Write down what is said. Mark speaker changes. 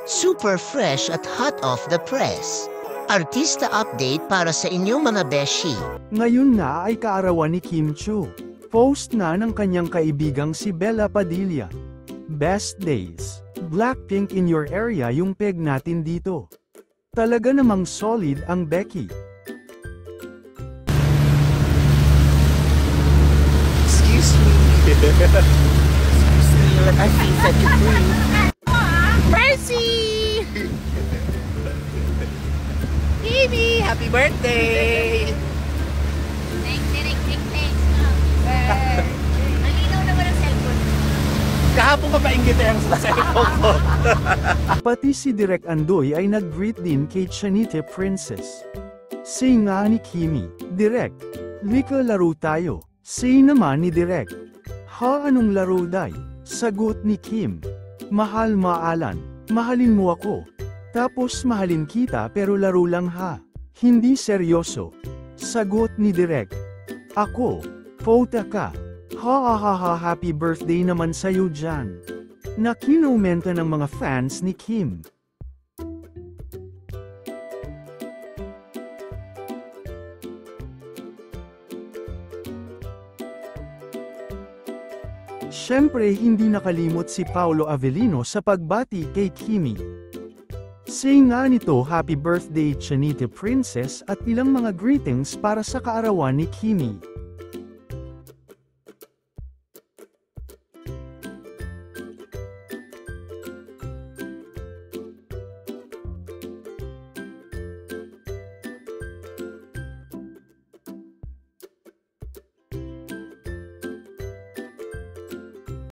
Speaker 1: Super fresh at hot off the press. Artista update para sa inyong mga beshi.
Speaker 2: Ngayon na ay kaarawan ni Kim Chiu. Post na ng kanyang kaibigang si Bella Padilla. Best days. Blackpink in your area yung peg natin dito. Talaga namang solid ang Becky.
Speaker 3: Excuse me. Excuse me, let I see that you breathe. Mercy! Baby, happy birthday!
Speaker 4: Thanks. Ang linaw naman ang cellphone.
Speaker 3: Kahapon ka pa ingiteng sa cellphone ko.
Speaker 2: Pati si Direk Andoy ay nag-greet din kay Chanite Princess. Say nga ni Kimi, Direk, lika laro tayo. Say naman ni Direk, ha anong laro day? Sagot ni Kim, mahal maalan, mahalin mo ako. Tapos mahalin kita pero laro lang ha. Hindi seryoso. Sagot ni Direk, ako, pota ka. Ha happy birthday naman sa'yo dyan. Nakinomenta ng mga fans ni Kim. Siyempre hindi nakalimot si Paolo Avellino sa pagbati kay Kimi. Say nga nito happy birthday Chanite Princess at ilang mga greetings para sa kaarawan ni Kimi.